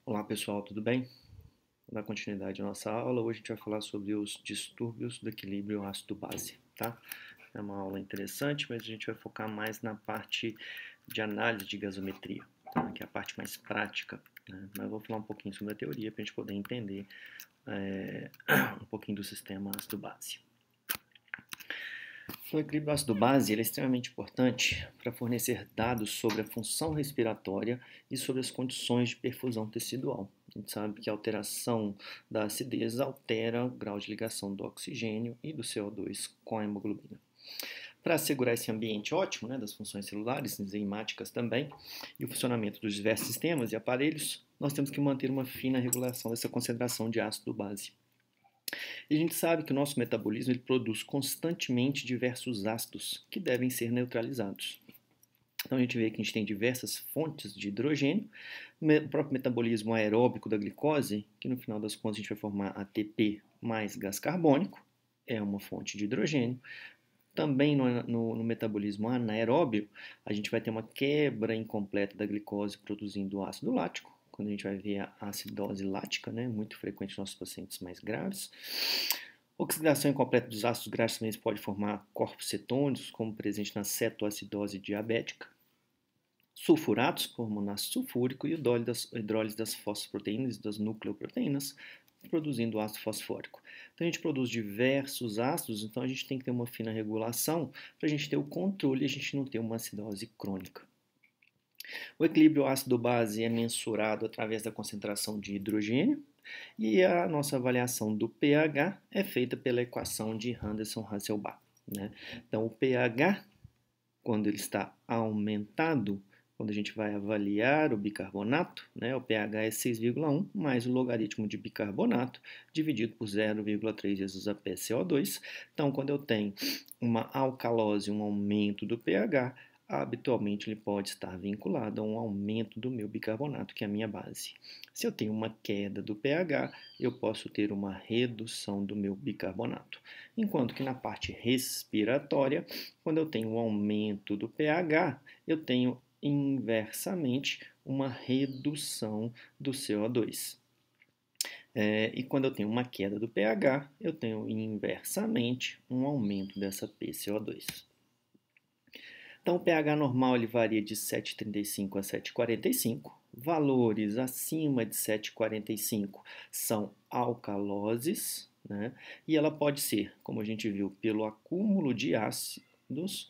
Olá pessoal, tudo bem? Vou dar continuidade à nossa aula. Hoje a gente vai falar sobre os distúrbios do equilíbrio ácido-base, tá? É uma aula interessante, mas a gente vai focar mais na parte de análise de gasometria, tá? Que é a parte mais prática, né? Mas eu vou falar um pouquinho sobre a teoria para a gente poder entender um pouquinho do sistema ácido-base. O equilíbrio ácido-base é extremamente importante para fornecer dados sobre a função respiratória e sobre as condições de perfusão tecidual. A gente sabe que a alteração da acidez altera o grau de ligação do oxigênio e do CO2 com a hemoglobina. Para assegurar esse ambiente ótimo, né, das funções celulares, enzimáticas também, e o funcionamento dos diversos sistemas e aparelhos, nós temos que manter uma fina regulação dessa concentração de ácido-base. E a gente sabe que o nosso metabolismo ele produz constantemente diversos ácidos que devem ser neutralizados. Então a gente vê que a gente tem diversas fontes de hidrogênio, o próprio metabolismo aeróbico da glicose, que no final das contas a gente vai formar ATP mais gás carbônico, é uma fonte de hidrogênio. Também no metabolismo anaeróbio, a gente vai ter uma quebra incompleta da glicose produzindo ácido lático, quando a gente vai ver a acidose lática, né, muito frequente nos nossos pacientes mais graves. Oxidação incompleta dos ácidos graxos também pode formar corpos cetônicos, como presente na cetoacidose diabética. Sulfuratos, formando ácido sulfúrico, e hidrólise das fosfoproteínas e das nucleoproteínas, produzindo ácido fosfórico. Então a gente produz diversos ácidos, então a gente tem que ter uma fina regulação para a gente ter o controle e a gente não ter uma acidose crônica. O equilíbrio ácido-base é mensurado através da concentração de hidrogênio e a nossa avaliação do pH é feita pela equação de Henderson-Hasselbalch, né? Então o pH, quando ele está aumentado, quando a gente vai avaliar o bicarbonato, né, o pH é 6,1 mais o logaritmo de bicarbonato dividido por 0,3 vezes a PCO2. Então, quando eu tenho uma alcalose, um aumento do pH, habitualmente ele pode estar vinculado a um aumento do meu bicarbonato, que é a minha base. Se eu tenho uma queda do pH, eu posso ter uma redução do meu bicarbonato. Enquanto que na parte respiratória, quando eu tenho um aumento do pH, eu tenho inversamente uma redução do CO2. E quando eu tenho uma queda do pH, eu tenho inversamente um aumento dessa PCO2. Então, o pH normal ele varia de 7,35 a 7,45. Valores acima de 7,45 são alcaloses, né? E ela pode ser, como a gente viu, pelo acúmulo de ácidos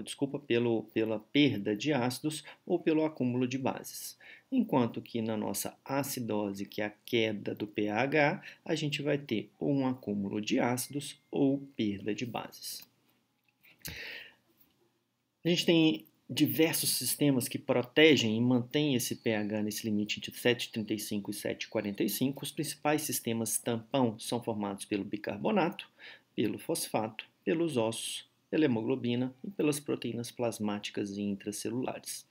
desculpa, pela perda de ácidos ou pelo acúmulo de bases. Enquanto que na nossa acidose, que é a queda do pH, a gente vai ter ou um acúmulo de ácidos ou perda de bases. A gente tem diversos sistemas que protegem e mantêm esse pH nesse limite de 7,35 e 7,45. Os principais sistemas tampão são formados pelo bicarbonato, pelo fosfato, pelos ossos, pela hemoglobina e pelas proteínas plasmáticas e intracelulares.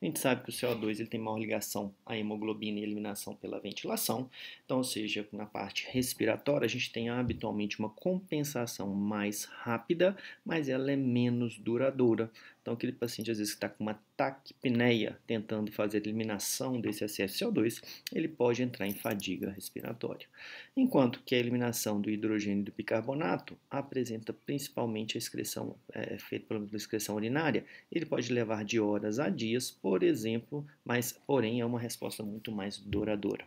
A gente sabe que o CO2 ele tem maior ligação à hemoglobina e eliminação pela ventilação, então, ou seja, na parte respiratória a gente tem habitualmente uma compensação mais rápida, mas ela é menos duradoura. Então, aquele paciente às vezes que está com uma taquipneia, tentando fazer a eliminação desse excesso de CO2, ele pode entrar em fadiga respiratória. Enquanto que a eliminação do hidrogênio e do bicarbonato apresenta principalmente a excreção, feita pela excreção urinária, ele pode levar de horas a dias, por exemplo, mas porém é uma resposta muito mais duradoura.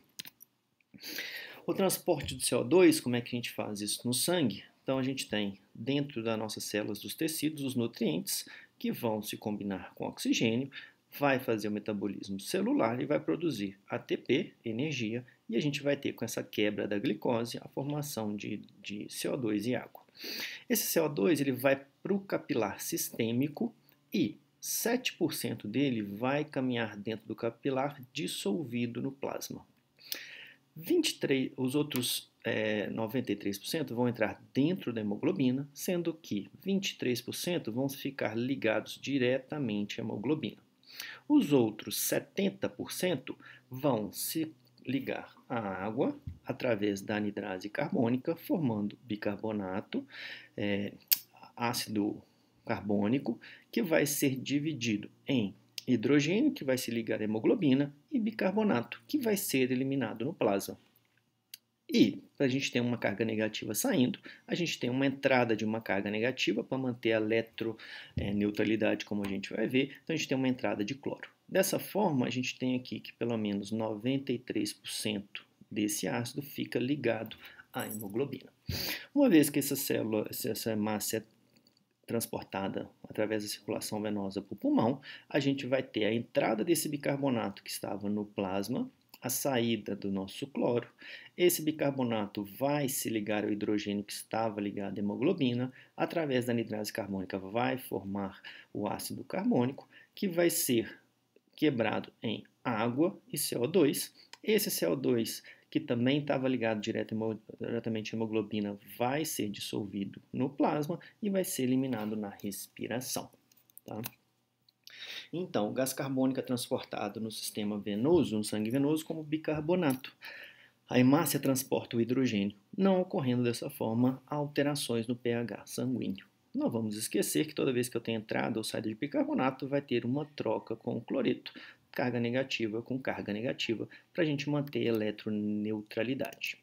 O transporte do CO2, como é que a gente faz isso no sangue? Então a gente tem dentro das nossas células dos tecidos os nutrientes que vão se combinar com oxigênio, vai fazer o metabolismo celular e vai produzir ATP, energia, e a gente vai ter com essa quebra da glicose a formação de CO2 e água. Esse CO2 ele vai para o capilar sistêmico e 7% dele vai caminhar dentro do capilar dissolvido no plasma. Os outros 93% vão entrar dentro da hemoglobina, sendo que 23% vão ficar ligados diretamente à hemoglobina. Os outros 70% vão se ligar à água através da anidrase carbônica, formando bicarbonato, ácido carbônico, que vai ser dividido em hidrogênio, que vai se ligar à hemoglobina, e bicarbonato, que vai ser eliminado no plasma. E, para a gente ter uma carga negativa saindo, a gente tem uma entrada de uma carga negativa para manter a eletroneutralidade, como a gente vai ver. Então, a gente tem uma entrada de cloro. Dessa forma, a gente tem aqui que pelo menos 93% desse ácido fica ligado à hemoglobina. Uma vez que essa massa é transportada através da circulação venosa para o pulmão, a gente vai ter a entrada desse bicarbonato que estava no plasma, a saída do nosso cloro. Esse bicarbonato vai se ligar ao hidrogênio que estava ligado à hemoglobina, através da anidrase carbônica vai formar o ácido carbônico, que vai ser quebrado em água e CO2. Esse CO2, que também estava ligado diretamente à hemoglobina, vai ser dissolvido no plasma e vai ser eliminado na respiração. Tá? Então, o gás carbônico é transportado no sistema venoso, no sangue venoso, como bicarbonato. A hemácia transporta o hidrogênio, não ocorrendo dessa forma alterações no pH sanguíneo. Não vamos esquecer que toda vez que eu tenho entrada ou saída de bicarbonato, vai ter uma troca com o cloreto, carga negativa com carga negativa, para a gente manter a eletroneutralidade.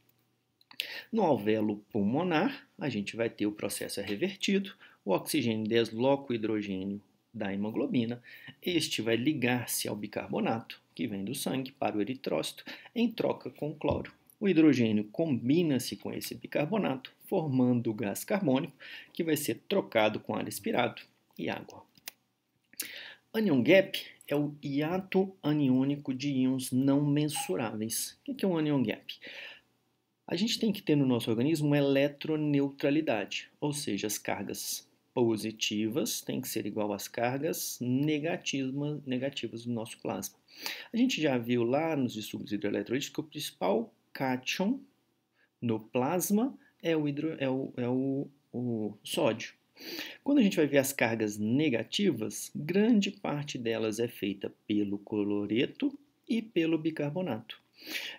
No alvéolo pulmonar, a gente vai ter o processo revertido, o oxigênio desloca o hidrogênio da hemoglobina, este vai ligar-se ao bicarbonato, que vem do sangue, para o eritrócito, em troca com o cloro. O hidrogênio combina-se com esse bicarbonato, formando o gás carbônico, que vai ser trocado com ar expirado e água. Anion gap é o hiato aniônico de íons não mensuráveis. O que é um anion gap? A gente tem que ter no nosso organismo uma eletroneutralidade, ou seja, as cargas positivas têm que ser igual às cargas negativas do nosso plasma. A gente já viu lá nos estudos hidroeletrolíticos que o principal cátion no plasma é o sódio. Quando a gente vai ver as cargas negativas, grande parte delas é feita pelo cloreto e pelo bicarbonato.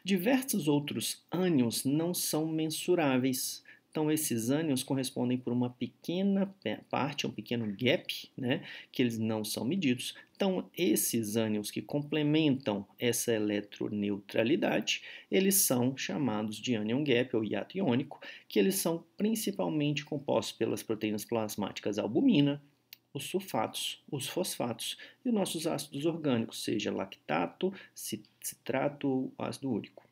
Diversos outros ânions não são mensuráveis. Então, esses ânions correspondem por uma pequena parte, um pequeno gap, né, que eles não são medidos. Então, esses ânions que complementam essa eletroneutralidade, eles são chamados de anion gap, ou hiato iônico, que eles são principalmente compostos pelas proteínas plasmáticas albumina, os sulfatos, os fosfatos e os nossos ácidos orgânicos, seja lactato, citrato ou ácido úrico.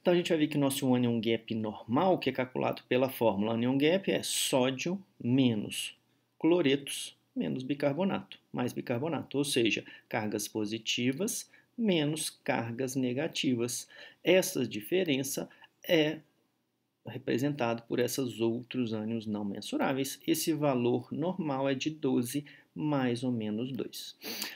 Então a gente vai ver que o nosso anion gap normal, que é calculado pela fórmula anion gap, é sódio menos cloretos menos bicarbonato, mais bicarbonato, ou seja, cargas positivas menos cargas negativas. Essa diferença é representado por esses outros ânions não mensuráveis. Esse valor normal é de 12 mais ou menos 2.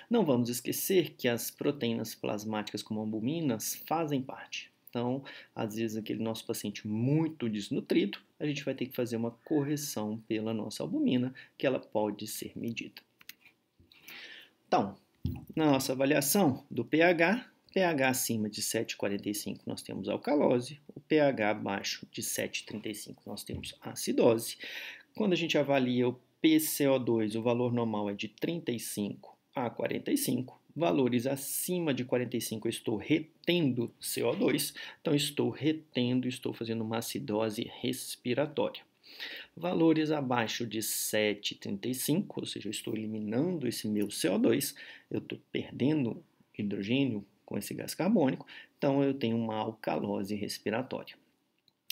Não vamos esquecer que as proteínas plasmáticas como albuminas fazem parte. Então, às vezes, aquele nosso paciente muito desnutrido, a gente vai ter que fazer uma correção pela nossa albumina, que ela pode ser medida. Então, na nossa avaliação do pH acima de 7,45 nós temos alcalose, o pH abaixo de 7,35 nós temos acidose. Quando a gente avalia o PCO2, o valor normal é de 35 a 45. Valores acima de 45 eu estou retendo CO2, então estou retendo, estou fazendo uma acidose respiratória. Valores abaixo de 7,35, ou seja, eu estou eliminando esse meu CO2, eu estou perdendo hidrogênio com esse gás carbônico, então eu tenho uma alcalose respiratória.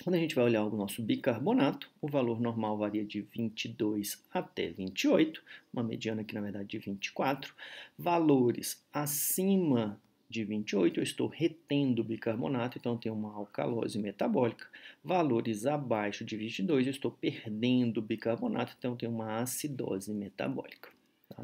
Quando a gente vai olhar o nosso bicarbonato, o valor normal varia de 22 até 28, uma mediana aqui na verdade de 24. Valores acima de 28, eu estou retendo bicarbonato, então eu tenho uma alcalose metabólica. Valores abaixo de 22, eu estou perdendo bicarbonato, então eu tenho uma acidose metabólica. Tá?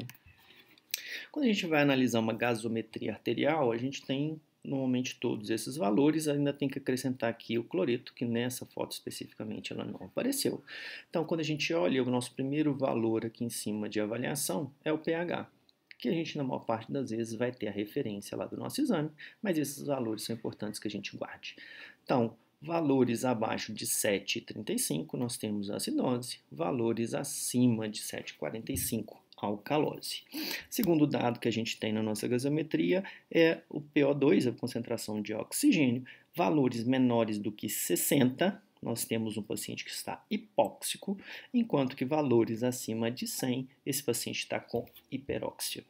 Quando a gente vai analisar uma gasometria arterial, a gente tem normalmente todos esses valores, ainda tem que acrescentar aqui o cloreto, que nessa foto especificamente ela não apareceu. Então, quando a gente olha o nosso primeiro valor aqui em cima de avaliação, é o pH, que a gente na maior parte das vezes vai ter a referência lá do nosso exame, mas esses valores são importantes que a gente guarde. Então, valores abaixo de 7,35 nós temos acidose, valores acima de 7,45 alcalose. Segundo dado que a gente tem na nossa gasometria é o PO2, a concentração de oxigênio, valores menores do que 60, nós temos um paciente que está hipóxico, enquanto que valores acima de 100, esse paciente está com hiperóxia.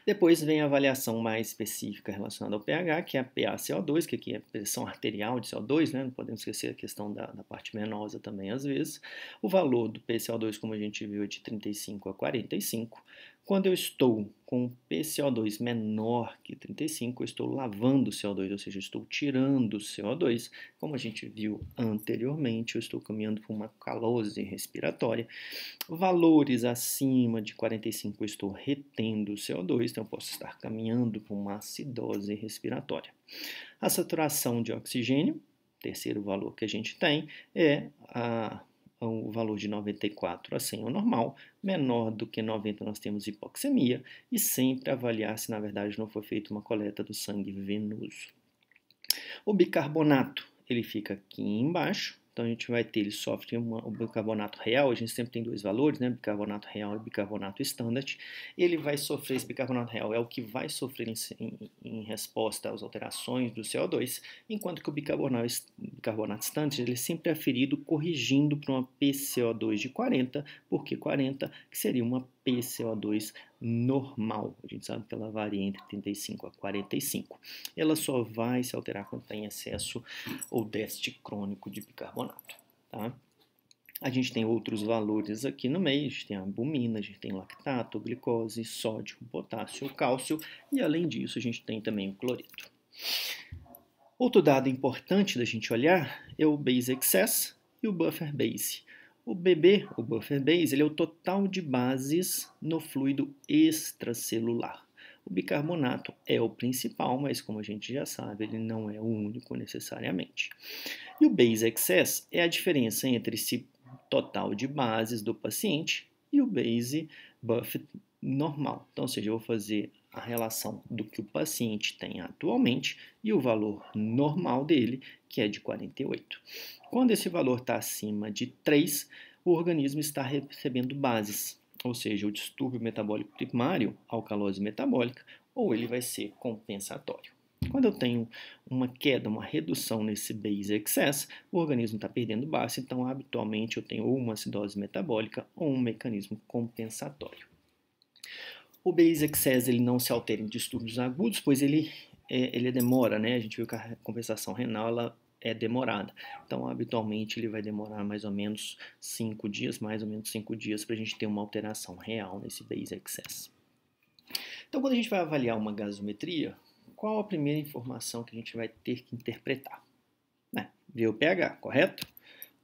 Depois vem a avaliação mais específica relacionada ao pH, que é a PaCO2, que aqui é a pressão arterial de CO2, né? Não podemos esquecer a questão da parte venosa também às vezes. O valor do PCO2, como a gente viu, é de 35 a 45. Quando eu estou com um PCO2 menor que 35, eu estou lavando o CO2, ou seja, eu estou tirando o CO2. Como a gente viu anteriormente, eu estou caminhando para uma calose respiratória. Valores acima de 45 eu estou retendo o CO2, então eu posso estar caminhando para uma acidose respiratória. A saturação de oxigênio, terceiro valor que a gente tem, é o valor de 94 a 100 é o normal, menor do que 90 nós temos hipoxemia, e sempre avaliar se na verdade não foi feita uma coleta do sangue venoso. O bicarbonato, ele fica aqui embaixo. Então, a gente vai ter, ele sofre o bicarbonato real, a gente sempre tem dois valores, né? Bicarbonato real e bicarbonato standard. Ele vai sofrer, esse bicarbonato real é o que vai sofrer em resposta às alterações do CO2, enquanto que o bicarbonato standard, ele sempre é aferido corrigindo para uma PCO2 de 40, porque 40 que seria uma PCO2 normal. A gente sabe que ela varia entre 35 a 45. Ela só vai se alterar quando tem excesso ou déficit crônico de bicarbonato. Tá? A gente tem outros valores aqui no meio, a gente tem a albumina, a gente tem lactato, glicose, sódio, potássio, cálcio e além disso a gente tem também o cloreto. Outro dado importante da gente olhar é o base excess e o buffer base. O BB, o buffer base, ele é o total de bases no fluido extracelular. O bicarbonato é o principal, mas como a gente já sabe, ele não é o único necessariamente. E o base excess é a diferença entre esse total de bases do paciente e o base buffer normal. Então, ou seja, eu vou fazer a relação do que o paciente tem atualmente e o valor normal dele, que é de 48. Quando esse valor está acima de 3, o organismo está recebendo bases, ou seja, o distúrbio metabólico primário, alcalose metabólica, ou ele vai ser compensatório. Quando eu tenho uma queda, uma redução nesse base excess, o organismo está perdendo base, então habitualmente eu tenho ou uma acidose metabólica ou um mecanismo compensatório. O base excess ele não se altera em distúrbios agudos, pois ele demora, né? A gente viu que a compensação renal ela é demorada. Então, habitualmente, ele vai demorar mais ou menos 5 dias, para a gente ter uma alteração real nesse base excess. Então, quando a gente vai avaliar uma gasometria, qual a primeira informação que a gente vai ter que interpretar? Ver o pH, correto?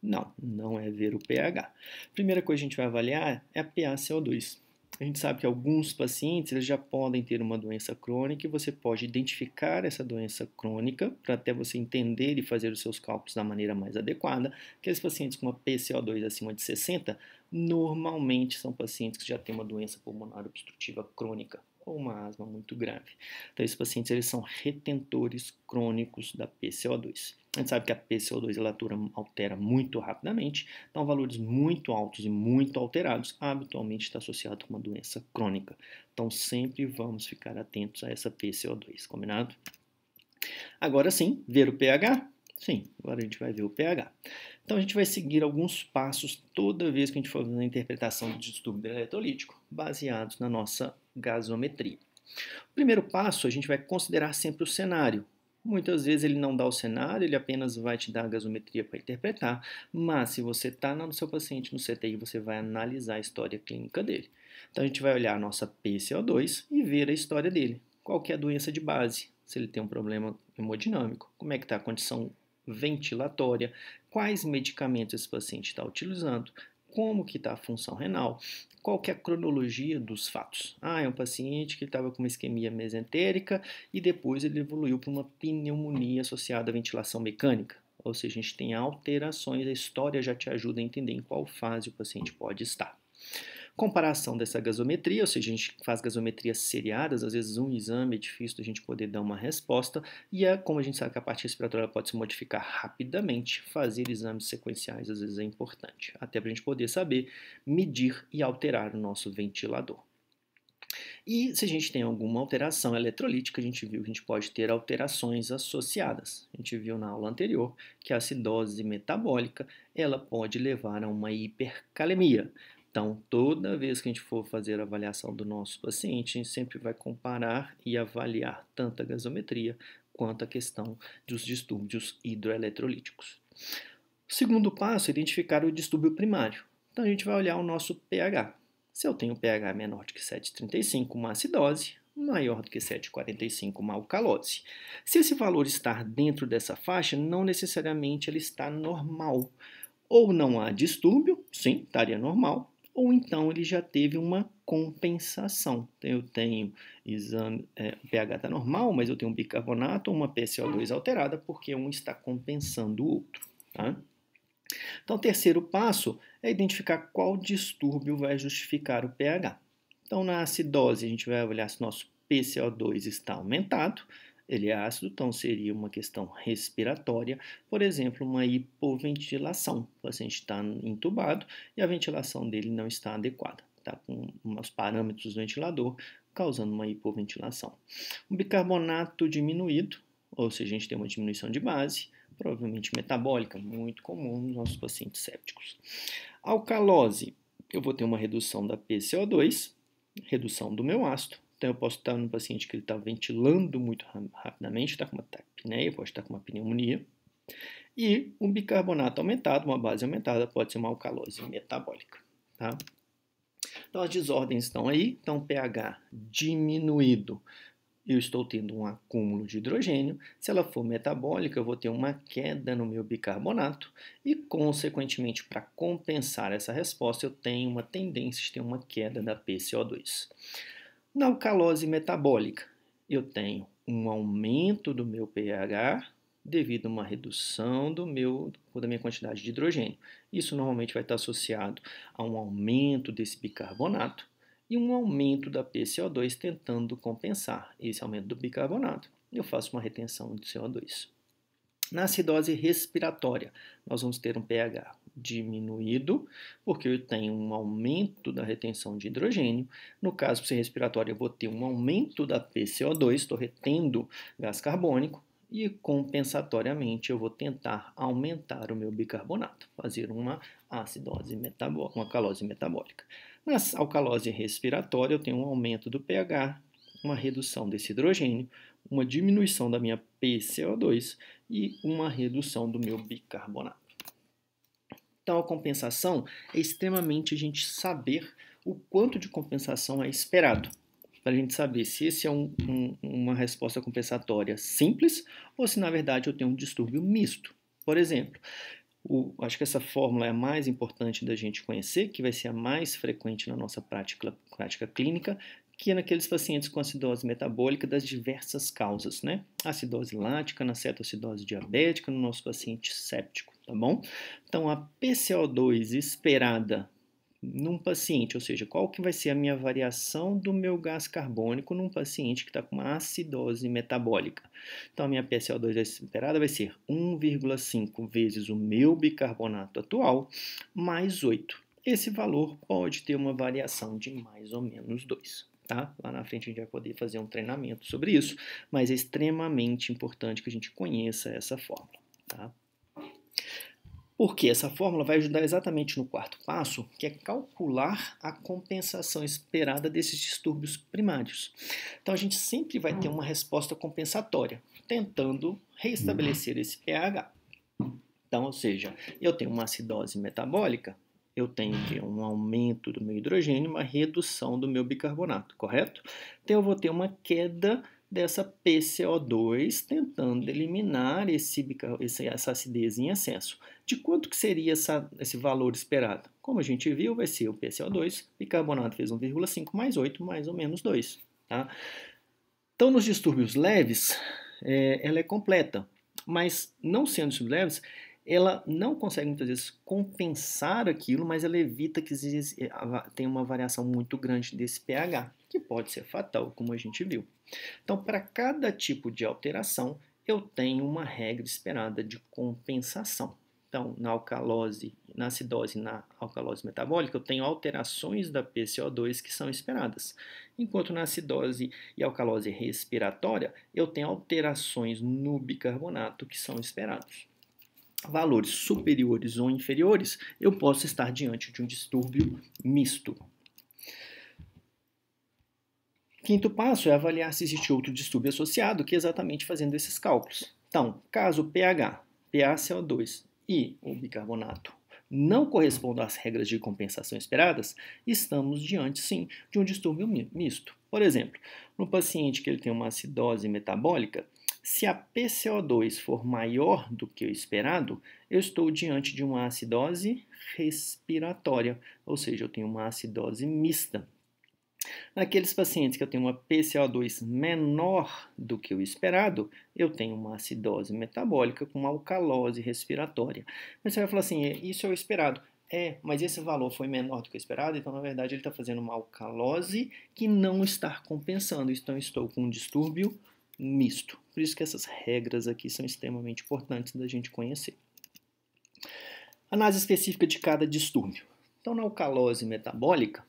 Não, não é ver o pH. A primeira coisa que a gente vai avaliar é a PaCO2. A gente sabe que alguns pacientes eles já podem ter uma doença crônica e você pode identificar essa doença crônica para até você entender e fazer os seus cálculos da maneira mais adequada. Aqueles pacientes com uma PCO2 acima de 60, normalmente são pacientes que já têm uma doença pulmonar obstrutiva crônica ou uma asma muito grave. Então, esses pacientes eles são retentores crônicos da PCO2. A gente sabe que a PCO2 ela altera muito rapidamente, então valores muito altos e muito alterados habitualmente está associado com uma doença crônica. Então, sempre vamos ficar atentos a essa PCO2, combinado? Agora sim, ver o pH? Sim, agora a gente vai ver o pH. Então, a gente vai seguir alguns passos toda vez que a gente for fazer a interpretação do distúrbio eletrolítico, baseados na nossa gasometria. O primeiro passo, a gente vai considerar sempre o cenário. Muitas vezes ele não dá o cenário, ele apenas vai te dar a gasometria para interpretar, mas se você está no seu paciente no CTI, você vai analisar a história clínica dele. Então, a gente vai olhar a nossa PCO2 e ver a história dele. Qual que é a doença de base? Se ele tem um problema hemodinâmico, como é que está a condição ventilatória, quais medicamentos esse paciente está utilizando, como que está a função renal, qual que é a cronologia dos fatos. É um paciente que estava com uma isquemia mesentérica e depois ele evoluiu para uma pneumonia associada à ventilação mecânica. Ou seja, a gente tem alterações, a história já te ajuda a entender em qual fase o paciente pode estar. Comparação dessa gasometria, ou seja, a gente faz gasometrias seriadas, às vezes um exame é difícil a gente poder dar uma resposta, e como a gente sabe que a parte respiratória pode se modificar rapidamente, fazer exames sequenciais às vezes é importante, até para a gente poder saber medir e alterar o nosso ventilador. E se a gente tem alguma alteração eletrolítica, a gente viu que a gente pode ter alterações associadas. A gente viu na aula anterior que a acidose metabólica ela pode levar a uma hipercalemia. Então, toda vez que a gente for fazer a avaliação do nosso paciente, a gente sempre vai comparar e avaliar tanto a gasometria quanto a questão dos distúrbios hidroeletrolíticos. O segundo passo é identificar o distúrbio primário. Então, a gente vai olhar o nosso pH. Se eu tenho pH menor do que 7,35, uma acidose, maior do que 7,45, uma alcalose. Se esse valor estar dentro dessa faixa, não necessariamente ele está normal. Ou não há distúrbio, sim, estaria normal, ou então ele já teve uma compensação. Então, eu tenho exame, o pH está normal, mas eu tenho um bicarbonato ou uma PCO2 alterada, porque um está compensando o outro. Tá? Então, o terceiro passo é identificar qual distúrbio vai justificar o pH. Então, na acidose, a gente vai avaliar se nosso PCO2 está aumentado, ele é ácido, então seria uma questão respiratória, por exemplo, uma hipoventilação. O paciente está entubado e a ventilação dele não está adequada, está com uns parâmetros do ventilador causando uma hipoventilação. Um bicarbonato diminuído, ou seja, a gente tem uma diminuição de base, provavelmente metabólica, muito comum nos nossos pacientes sépticos. Alcalose, eu vou ter uma redução da PCO2, redução do meu ácido. Então, eu posso estar num paciente que ele está ventilando muito rapidamente, está com uma taquipneia, pode estar com uma pneumonia. E um bicarbonato aumentado, uma base aumentada, pode ser uma alcalose metabólica. Tá? Então, as desordens estão aí. Então, pH diminuído, eu estou tendo um acúmulo de hidrogênio. Se ela for metabólica, eu vou ter uma queda no meu bicarbonato e, consequentemente, para compensar essa resposta, eu tenho uma tendência de ter uma queda da PCO2. Na alcalose metabólica, eu tenho um aumento do meu pH devido a uma redução da minha quantidade de hidrogênio. Isso normalmente vai estar associado a um aumento desse bicarbonato e um aumento da PCO2 tentando compensar esse aumento do bicarbonato. Eu faço uma retenção de CO2. Na acidose respiratória, nós vamos ter um pH diminuído, porque eu tenho um aumento da retenção de hidrogênio. No caso respiratório, eu vou ter um aumento da PCO2, estou retendo gás carbônico, e compensatoriamente eu vou tentar aumentar o meu bicarbonato, fazer uma acidose metabólica, uma alcalose metabólica. Na alcalose respiratória, eu tenho um aumento do pH, uma redução desse hidrogênio, uma diminuição da minha PCO2 e uma redução do meu bicarbonato. Então, a compensação é extremamente a gente saber o quanto de compensação é esperado, para a gente saber se esse é uma resposta compensatória simples ou se, na verdade, eu tenho um distúrbio misto. Por exemplo, acho que essa fórmula é a mais importante da gente conhecer, que vai ser a mais frequente na nossa prática clínica, que é naqueles pacientes com acidose metabólica das diversas causas, né? Acidose lática, na cetoacidose diabética, no nosso paciente séptico, tá bom? Então, a PCO2 esperada num paciente, ou seja, qual que vai ser a minha variação do meu gás carbônico num paciente que está com uma acidose metabólica. Então, a minha PCO2 esperada vai ser 1,5 vezes o meu bicarbonato atual, mais 8. Esse valor pode ter uma variação de mais ou menos 2. Tá? Lá na frente a gente vai poder fazer um treinamento sobre isso, mas é extremamente importante que a gente conheça essa fórmula. Tá? Porque essa fórmula vai ajudar exatamente no quarto passo, que é calcular a compensação esperada desses distúrbios primários. Então a gente sempre vai ter uma resposta compensatória, tentando reestabelecer esse pH. Então, ou seja, eu tenho uma acidose metabólica, eu tenho que um aumento do meu hidrogênio, uma redução do meu bicarbonato, correto? Então eu vou ter uma queda dessa PCO2, tentando eliminar essa acidez em excesso. De quanto que seria esse valor esperado? Como a gente viu, vai ser o PCO2, bicarbonato fez 1,5 mais 8, mais ou menos 2. Tá? Então, nos distúrbios leves, ela é completa, mas não sendo distúrbios leves, ela não consegue muitas vezes compensar aquilo, mas ela evita que tenha uma variação muito grande desse pH, que pode ser fatal, como a gente viu. Então, para cada tipo de alteração, eu tenho uma regra esperada de compensação. Então, na alcalose, na acidose e na alcalose metabólica, eu tenho alterações da PCO2 que são esperadas. Enquanto na acidose e alcalose respiratória, eu tenho alterações no bicarbonato que são esperados. Valores superiores ou inferiores, eu posso estar diante de um distúrbio misto. Quinto passo é avaliar se existe outro distúrbio associado, que é exatamente fazendo esses cálculos. Então, caso o pH, PaCO2 e o bicarbonato não correspondam às regras de compensação esperadas, estamos diante, sim, de um distúrbio misto. Por exemplo, no paciente que ele tem uma acidose metabólica, se a PCO2 for maior do que o esperado, eu estou diante de uma acidose respiratória, ou seja, eu tenho uma acidose mista. Naqueles pacientes que eu tenho uma PCO2 menor do que o esperado, eu tenho uma acidose metabólica com uma alcalose respiratória. Mas você vai falar assim, isso é o esperado. Mas esse valor foi menor do que o esperado, então na verdade ele está fazendo uma alcalose que não está compensando. Então estou com um distúrbio misto. Por isso que essas regras aqui são extremamente importantes da gente conhecer. Análise específica de cada distúrbio. Então na alcalose metabólica,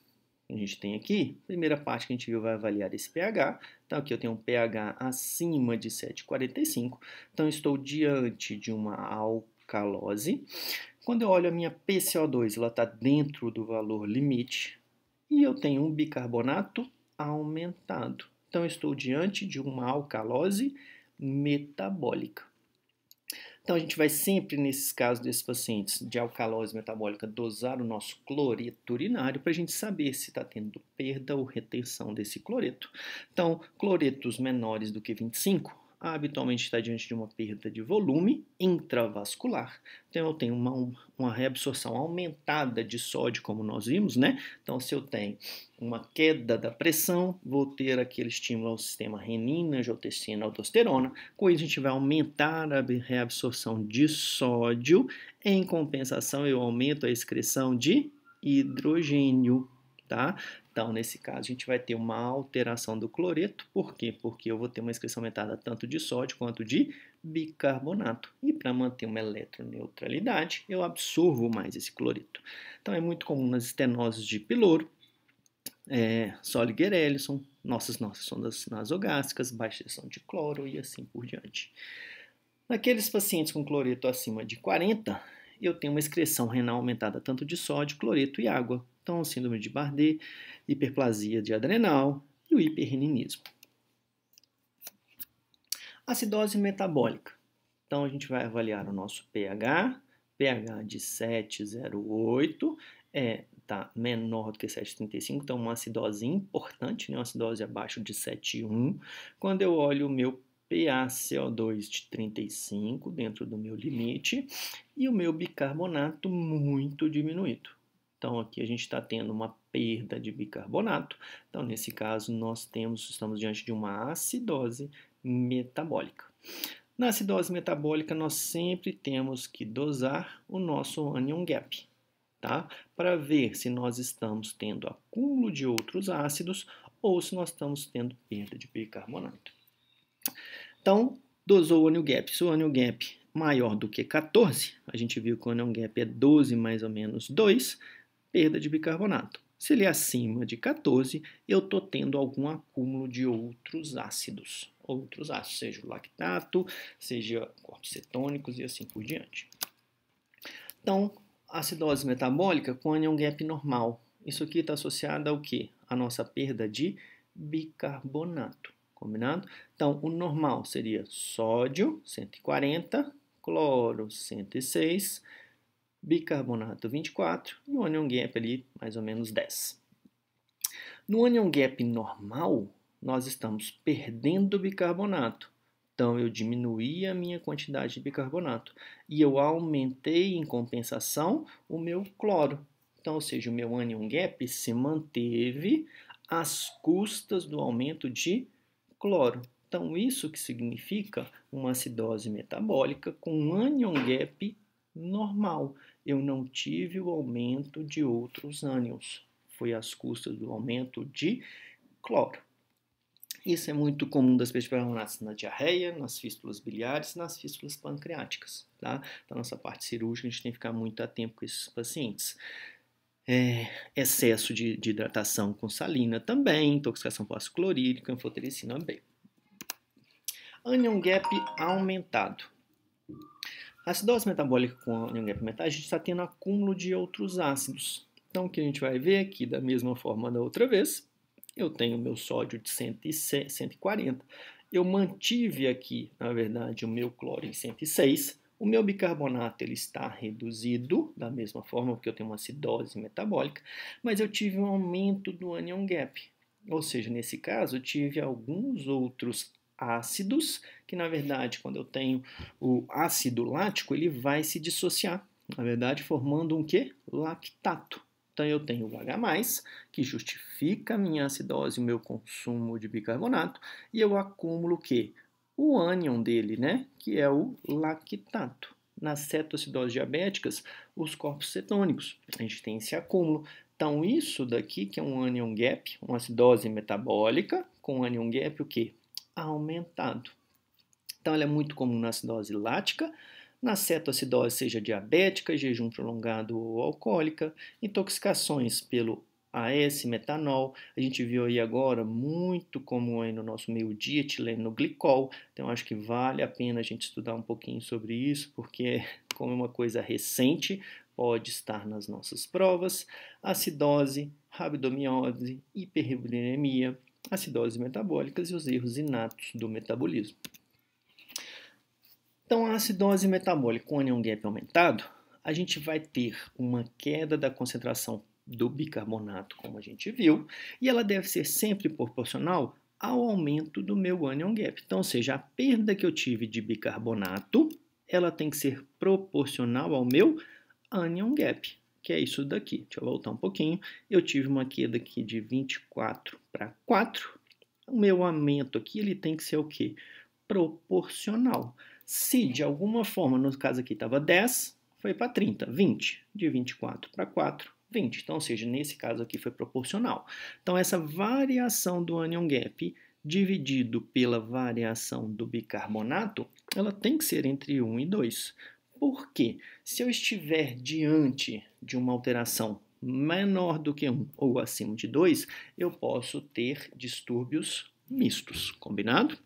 a gente tem aqui, a primeira parte que a gente viu vai avaliar esse pH. Então, aqui eu tenho um pH acima de 7,45. Então, estou diante de uma alcalose. Quando eu olho a minha PCO2, ela está dentro do valor limite. E eu tenho um bicarbonato aumentado. Então, estou diante de uma alcalose metabólica. Então, a gente vai sempre, nesses casos desses pacientes de alcalose metabólica, dosar o nosso cloreto urinário para a gente saber se está tendo perda ou retenção desse cloreto. Então, cloretos menores do que 25, habitualmente está diante de uma perda de volume intravascular. Então, eu tenho uma reabsorção aumentada de sódio, como nós vimos, né? Então, se eu tenho uma queda da pressão, vou ter aquele estímulo ao sistema renina, angiotensina, aldosterona. Com isso, a gente vai aumentar a reabsorção de sódio. Em compensação, eu aumento a excreção de hidrogênio, tá? Então, nesse caso, a gente vai ter uma alteração do cloreto. Por quê? Porque eu vou ter uma excreção aumentada tanto de sódio quanto de bicarbonato. E para manter uma eletroneutralidade, eu absorvo mais esse cloreto. Então, é muito comum nas estenoses de pyloro, Soliger-Ellison, nossas sondas nasogástricas, baixa expressão de cloro e assim por diante. Naqueles pacientes com cloreto acima de 40, eu tenho uma excreção renal aumentada tanto de sódio, cloreto e água. Então, síndrome de Bardet, hiperplasia de adrenal e o hiperreninismo. Acidose metabólica. Então, a gente vai avaliar o nosso pH de 7,08, está menor do que 7,35, então uma acidose importante, né? Uma acidose abaixo de 7,1. Quando eu olho o meu PaCO2 de 35, dentro do meu limite, e o meu bicarbonato muito diminuído. Então, aqui a gente está tendo uma perda de bicarbonato. Então, nesse caso, estamos diante de uma acidose metabólica. Na acidose metabólica, nós sempre temos que dosar o nosso anion gap, tá? Para ver se nós estamos tendo acúmulo de outros ácidos ou se nós estamos tendo perda de bicarbonato. Então, dosou o anion gap. Se o anion gap maior do que 14, a gente viu que o anion gap é 12 mais ou menos 2, perda de bicarbonato. Se ele é acima de 14, eu estou tendo algum acúmulo de outros ácidos, seja o lactato, seja corpos cetônicos e assim por diante. Então, acidose metabólica com anion gap normal. Isso aqui está associado ao quê? A nossa perda de bicarbonato, combinado? Então, o normal seria sódio 140, cloro 106, bicarbonato 24 e o anion gap ali mais ou menos 10. No anion gap normal, nós estamos perdendo bicarbonato. Então, eu diminuí a minha quantidade de bicarbonato e eu aumentei em compensação o meu cloro. Então, ou seja, o meu anion gap se manteve às custas do aumento de cloro. Então, isso que significa uma acidose metabólica com anion gap normal. Eu não tive o aumento de outros ânions. Foi às custas do aumento de cloro. Isso é muito comum das bicarbonatos na diarreia, nas fístulas biliares, nas fístulas pancreáticas. Tá? Então, nessa parte cirúrgica, a gente tem que ficar muito atento com esses pacientes. Excesso de hidratação com salina também, intoxicação por ácido clorídrico, anfotericina B. Anion gap aumentado. A acidose metabólica com anion gap aumentado, a gente está tendo acúmulo de outros ácidos. Então, o que a gente vai ver aqui, da mesma forma da outra vez, eu tenho meu sódio de 140. Eu mantive aqui, na verdade, o meu cloro em 106. O meu bicarbonato ele está reduzido, da mesma forma, porque eu tenho uma acidose metabólica, mas eu tive um aumento do anion gap. Ou seja, nesse caso, eu tive alguns outros ácidos, que na verdade, quando eu tenho o ácido lático, ele vai se dissociar, na verdade, formando um quê? Lactato. Então, eu tenho o H+, que justifica a minha acidose e o meu consumo de bicarbonato, e eu acumulo o quê? O ânion dele, né? Que é o lactato. Nas cetoacidoses diabéticas, os corpos cetônicos, a gente tem esse acúmulo. Então, isso daqui, que é um anion gap, uma acidose metabólica, com anion gap, o quê? Aumentado. Então, ela é muito comum na acidose lática, na cetoacidose, seja diabética, jejum prolongado ou alcoólica, intoxicações pelo AS, metanol, a gente viu aí agora, muito comum aí no nosso meio dietileno-glicol, então acho que vale a pena a gente estudar um pouquinho sobre isso, porque como é uma coisa recente, pode estar nas nossas provas, acidose, rabdomiose, hiperbilinemia, acidoses metabólicas e os erros inatos do metabolismo. Então, a acidose metabólica com anion gap aumentado, a gente vai ter uma queda da concentração do bicarbonato, como a gente viu, e ela deve ser sempre proporcional ao aumento do meu anion gap. Então, ou seja, a perda que eu tive de bicarbonato, ela tem que ser proporcional ao meu anion gap, que é isso daqui. Deixa eu voltar um pouquinho. Eu tive uma queda aqui de 24 para 4. O meu aumento aqui, ele tem que ser o quê? Proporcional. Se de alguma forma, no caso aqui estava 10, foi para 30, 20. De 24 para 4, 20. Então, ou seja, nesse caso aqui foi proporcional. Então, essa variação do anion gap dividido pela variação do bicarbonato, ela tem que ser entre 1 e 2. Por quê? Se eu estiver diante de uma alteração menor do que 1 ou acima de 2, eu posso ter distúrbios mistos, combinado?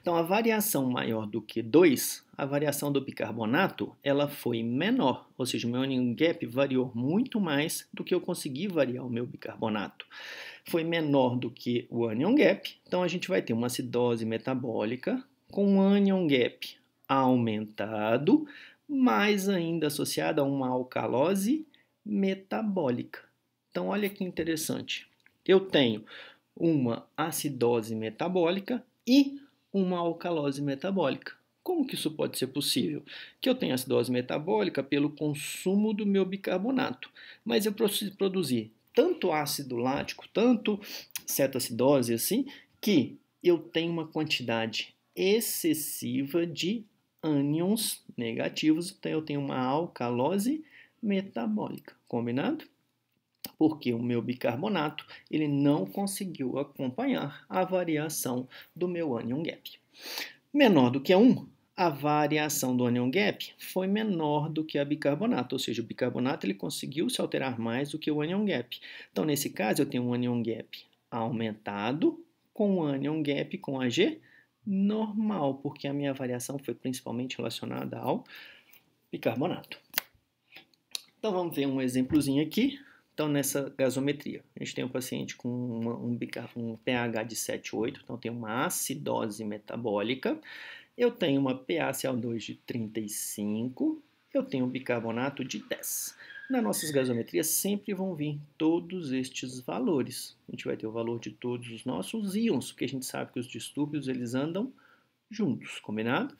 Então, a variação maior do que 2, a variação do bicarbonato, ela foi menor, ou seja, o meu anion gap variou muito mais do que eu consegui variar o meu bicarbonato. Foi menor do que o anion gap, então a gente vai ter uma acidose metabólica com um anion gap aumentado, mais ainda associada a uma alcalose metabólica. Então, olha que interessante. Eu tenho uma acidose metabólica e uma alcalose metabólica. Como que isso pode ser possível? Que eu tenho acidose metabólica pelo consumo do meu bicarbonato, mas eu preciso produzir tanto ácido lático, tanto cetoacidose assim, que eu tenho uma quantidade excessiva de ânions negativos, então eu tenho uma alcalose metabólica, combinado? Porque o meu bicarbonato ele não conseguiu acompanhar a variação do meu anion gap. Menor do que 1, a variação do anion gap foi menor do que a bicarbonato, ou seja, o bicarbonato ele conseguiu se alterar mais do que o anion gap. Então, nesse caso, eu tenho um anion gap aumentado com o anion gap com AG normal, porque a minha variação foi principalmente relacionada ao bicarbonato. Então, vamos ver um exemplozinho aqui. Então, nessa gasometria, a gente tem um paciente com um pH de 7,8, então tem uma acidose metabólica. Eu tenho uma PaCO2 de 35, eu tenho um bicarbonato de 10. Nas nossas gasometrias sempre vão vir todos estes valores. A gente vai ter o valor de todos os nossos íons, porque a gente sabe que os distúrbios eles andam juntos, combinado?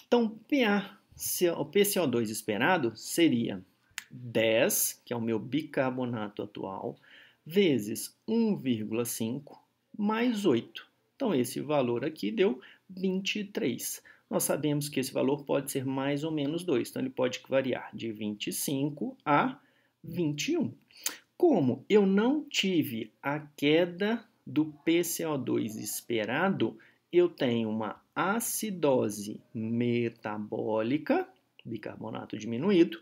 Então, o PCO2 esperado seria 10, que é o meu bicarbonato atual, vezes 1,5 mais 8. Então, esse valor aqui deu 23. nós sabemos que esse valor pode ser mais ou menos 2, então ele pode variar de 25 a 21. Como eu não tive a queda do PCO2 esperado, eu tenho uma acidose metabólica, bicarbonato diminuído,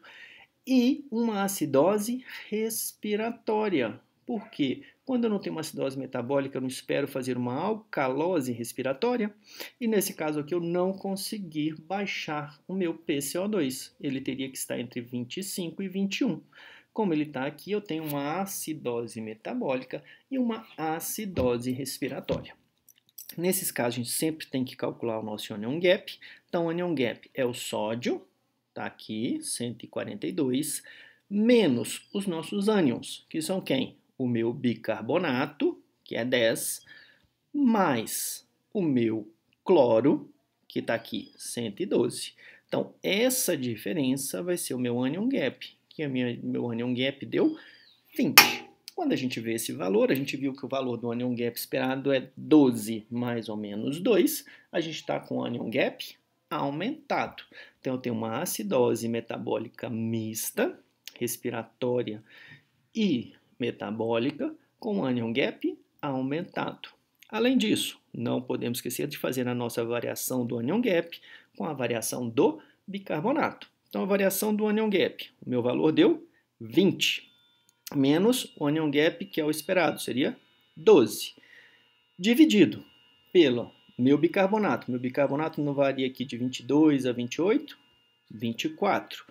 e uma acidose respiratória. Por quê? Quando eu não tenho uma acidose metabólica, eu não espero fazer uma alcalose respiratória, e nesse caso aqui eu não conseguir baixar o meu PCO2. Ele teria que estar entre 25 e 21. Como ele está aqui, eu tenho uma acidose metabólica e uma acidose respiratória. Nesses casos, a gente sempre tem que calcular o nosso anion gap. Então, o anion gap é o sódio, está aqui, 142, menos os nossos ânions, que são quem? O meu bicarbonato, que é 10, mais o meu cloro, que está aqui, 112. Então, essa diferença vai ser o meu anion gap, que meu anion gap deu 20. Quando a gente vê esse valor, a gente viu que o valor do anion gap esperado é 12 mais ou menos 2. A gente está com o anion gap aumentado. Então, eu tenho uma acidose metabólica mista, respiratória e metabólica, com anion gap aumentado. Além disso, não podemos esquecer de fazer a nossa variação do anion gap com a variação do bicarbonato. Então, a variação do anion gap, o meu valor deu 20, menos o anion gap, que é o esperado, seria 12, dividido pelo meu bicarbonato. Meu bicarbonato não varia aqui de 22 a 28, 24,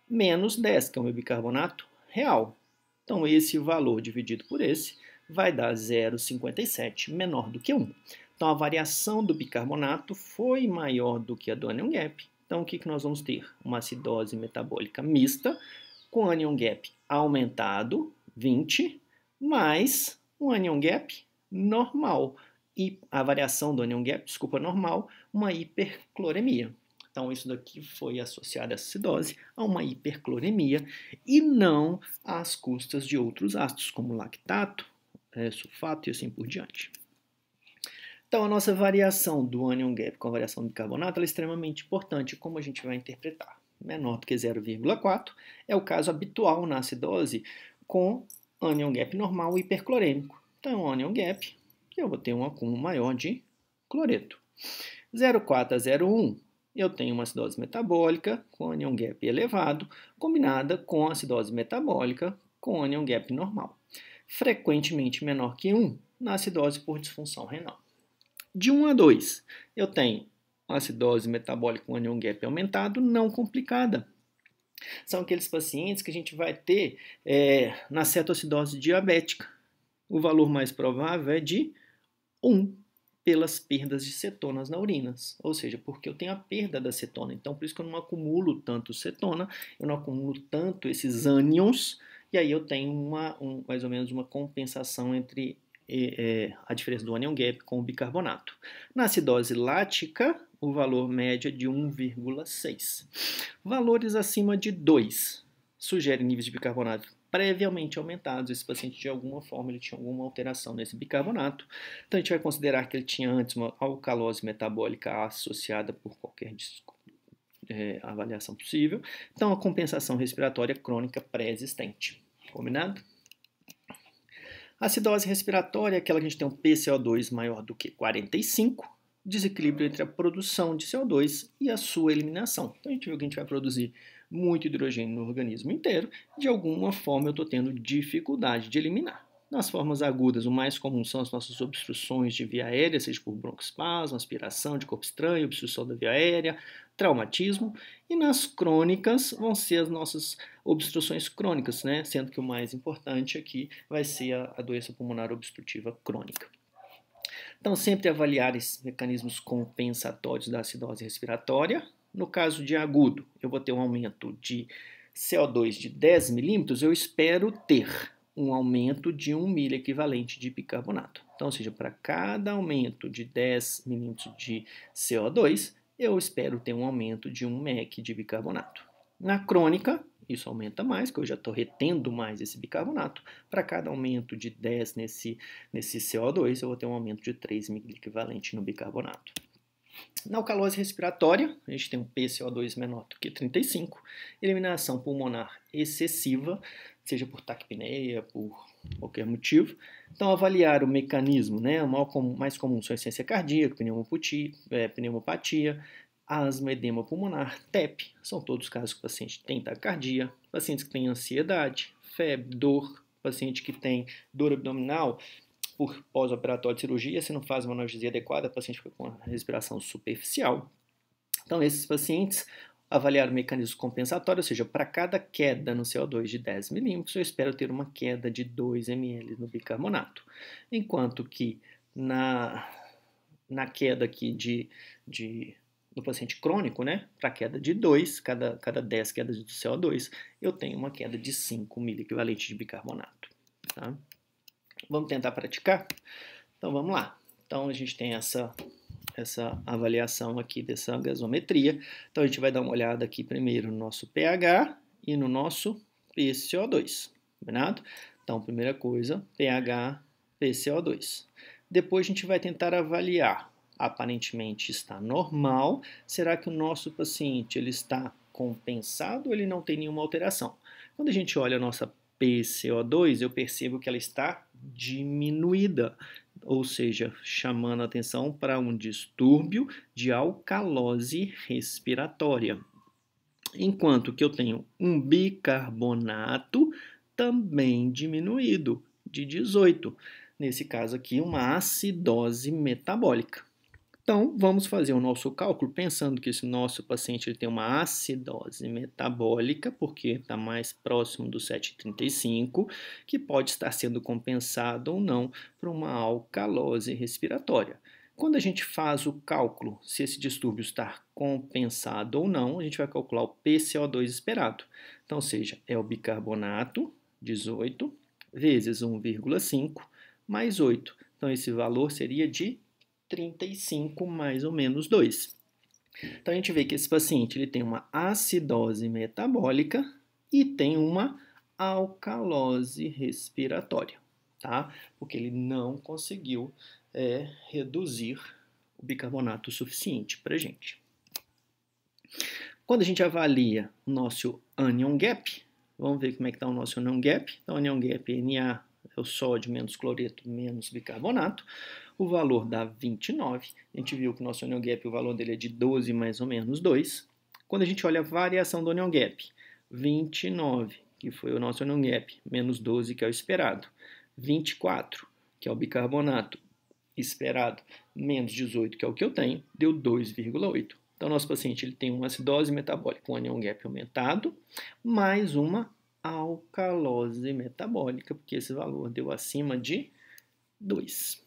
menos 10, que é o meu bicarbonato real. Então, esse valor dividido por esse vai dar 0,57, menor do que 1. Então, a variação do bicarbonato foi maior do que a do anion gap. Então, o que nós vamos ter? Uma acidose metabólica mista, com anion gap aumentado, 20, mais um anion gap normal. E a variação do anion gap, normal, uma hipercloremia. Então, isso daqui foi associado, essa acidose, a uma hipercloremia e não às custas de outros ácidos, como lactato, sulfato e assim por diante. Então, a nossa variação do anion gap com a variação do bicarbonato é extremamente importante. Como a gente vai interpretar? Menor do que 0,4 é o caso habitual na acidose com anion gap normal e hiperclorêmico. Então, anion gap, que eu vou ter um acúmulo maior de cloreto. 0,4 a 0,1, eu tenho uma acidose metabólica com anion gap elevado, combinada com acidose metabólica com anion gap normal. Frequentemente menor que 1 na acidose por disfunção renal. De 1 a 2, eu tenho acidose metabólica com anion gap aumentado, não complicada. São aqueles pacientes que a gente vai ter na cetoacidose diabética. O valor mais provável é de 1, pelas perdas de cetonas na urina, ou seja, porque eu tenho a perda da cetona. Então, por isso que eu não acumulo tanto cetona, eu não acumulo tanto esses ânions, e aí eu tenho mais ou menos uma compensação entre a diferença do anion gap com o bicarbonato. Na acidose lática, o valor médio é de 1,6. Valores acima de 2 sugerem níveis de bicarbonato previamente aumentados. Esse paciente, de alguma forma, ele tinha alguma alteração nesse bicarbonato. Então, a gente vai considerar que ele tinha antes uma alcalose metabólica associada por qualquer avaliação possível. Então, a compensação respiratória crônica pré-existente. Combinado? A acidose respiratória é aquela que a gente tem um PCO2 maior do que 45, desequilíbrio entre a produção de CO2 e a sua eliminação. Então, a gente viu que a gente vai produzir muito hidrogênio no organismo inteiro, de alguma forma eu estou tendo dificuldade de eliminar. Nas formas agudas, o mais comum são as nossas obstruções de via aérea, seja por broncoespasmo, aspiração de corpo estranho, obstrução da via aérea, traumatismo. E nas crônicas vão ser as nossas obstruções crônicas, né? Sendo que o mais importante aqui vai ser a doença pulmonar obstrutiva crônica. Então, sempre avaliar esses mecanismos compensatórios da acidose respiratória. No caso de agudo, eu vou ter um aumento de CO2 de 10 milímetros, eu espero ter um aumento de 1 milha equivalente de bicarbonato. Então, ou seja, para cada aumento de 10 milímetros de CO2, eu espero ter um aumento de 1 mEq de bicarbonato. Na crônica, isso aumenta mais, porque eu já estou retendo mais esse bicarbonato. Para cada aumento de 10 nesse CO2, eu vou ter um aumento de 3 milha equivalente no bicarbonato. Na alcalose respiratória, a gente tem um PCO2 menor do que 35, eliminação pulmonar excessiva, seja por taquipneia, por qualquer motivo. Então, avaliar o mecanismo, né? O mais comum são insuficiência cardíaca, pneumopatia, asma, edema pulmonar, TEP, são todos os casos que o paciente tem taquicardia, pacientes que têm ansiedade, febre, dor, paciente que tem dor abdominal, por pós-operatório de cirurgia, se não faz uma analgesia adequada, o paciente fica com a respiração superficial. Então, esses pacientes avaliaram o mecanismo compensatório, ou seja, para cada queda no CO2 de 10 milímetros, eu espero ter uma queda de 2 ml no bicarbonato. Enquanto que na queda aqui do paciente crônico, né, para queda de 2, cada 10 quedas de CO2, eu tenho uma queda de 5 miliequivalente de bicarbonato. Tá? Vamos tentar praticar? Então vamos lá. Então a gente tem essa avaliação aqui dessa gasometria. Então a gente vai dar uma olhada aqui primeiro no nosso pH e no nosso PCO2, combinado? Então primeira coisa, pH, PCO2. Depois a gente vai tentar avaliar. Aparentemente está normal. Será que o nosso paciente ele está compensado ou ele não tem nenhuma alteração? Quando a gente olha a nossa PCO2, eu percebo que ela está diminuída, ou seja, chamando a atenção para um distúrbio de alcalose respiratória. Enquanto que eu tenho um bicarbonato também diminuído, de 18. Nesse caso aqui, uma acidose metabólica. Então, vamos fazer o nosso cálculo pensando que esse nosso paciente ele tem uma acidose metabólica, porque está mais próximo do 7,35, que pode estar sendo compensado ou não por uma alcalose respiratória. Quando a gente faz o cálculo se esse distúrbio está compensado ou não, a gente vai calcular o PCO2 esperado. Então, ou seja, é o bicarbonato, 18, vezes 1,5, mais 8. Então, esse valor seria de 35 mais ou menos 2. Então a gente vê que esse paciente ele tem uma acidose metabólica e tem uma alcalose respiratória, tá? Porque ele não conseguiu reduzir o bicarbonato o suficiente para a gente. Quando a gente avalia o nosso anion gap, vamos ver como é que está o nosso anion gap. Então, anion gap Na é o sódio menos cloreto menos bicarbonato. O valor dá 29. A gente viu que o nosso anion gap, o valor dele é de 12 mais ou menos 2. Quando a gente olha a variação do anion gap, 29, que foi o nosso anion gap, menos 12, que é o esperado. 24, que é o bicarbonato esperado, menos 18, que é o que eu tenho, deu 2,8. Então, nosso paciente ele tem uma acidose metabólica, um anion gap aumentado, mais uma alcalose metabólica, porque esse valor deu acima de 2.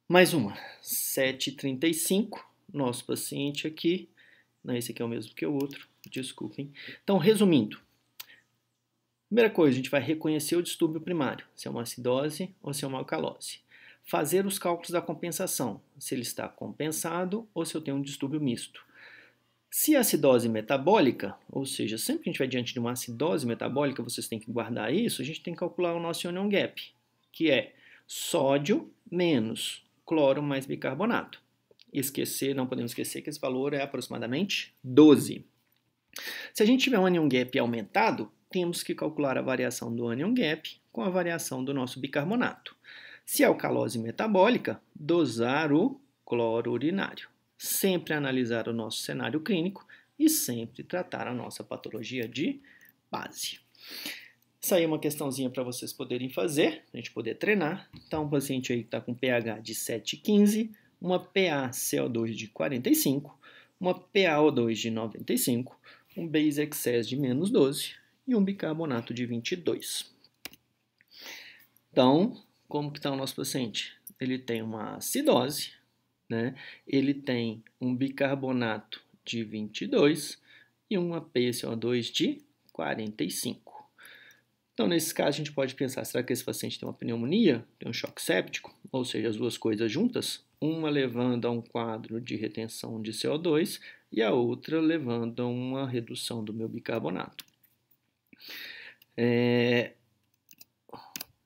Mais uma, 7,35, nosso paciente aqui, não, esse aqui é o mesmo que o outro, desculpem. Então, resumindo, primeira coisa, a gente vai reconhecer o distúrbio primário, se é uma acidose ou se é uma alcalose. Fazer os cálculos da compensação, se ele está compensado ou se eu tenho um distúrbio misto. Se a acidose metabólica, ou seja, sempre que a gente vai diante de uma acidose metabólica, vocês têm que guardar isso, a gente tem que calcular o nosso anion gap, que é sódio menos cloro mais bicarbonato. Não podemos esquecer que esse valor é aproximadamente 12. Se a gente tiver um anion gap aumentado, temos que calcular a variação do anion gap com a variação do nosso bicarbonato. Se é alcalose metabólica, dosar o cloro urinário. Sempre analisar o nosso cenário clínico e sempre tratar a nossa patologia de base. Isso aí é uma questãozinha para vocês poderem fazer, a gente poder treinar. Então, um paciente aí que está com pH de 7,15, uma PaCO2 de 45, uma PaO2 de 95, um base excess de menos 12 e um bicarbonato de 22. Então, como que está o nosso paciente? Ele tem uma acidose, né? Ele tem um bicarbonato de 22 e uma PaCO2 de 45. Então, nesse caso, a gente pode pensar, será que esse paciente tem uma pneumonia, tem um choque séptico, ou seja, as duas coisas juntas, uma levando a um quadro de retenção de CO2 e a outra levando a uma redução do meu bicarbonato.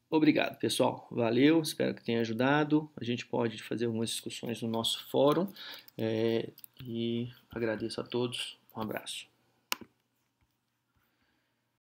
Obrigado, pessoal. Valeu, espero que tenha ajudado. A gente pode fazer algumas discussões no nosso fórum e agradeço a todos. Um abraço.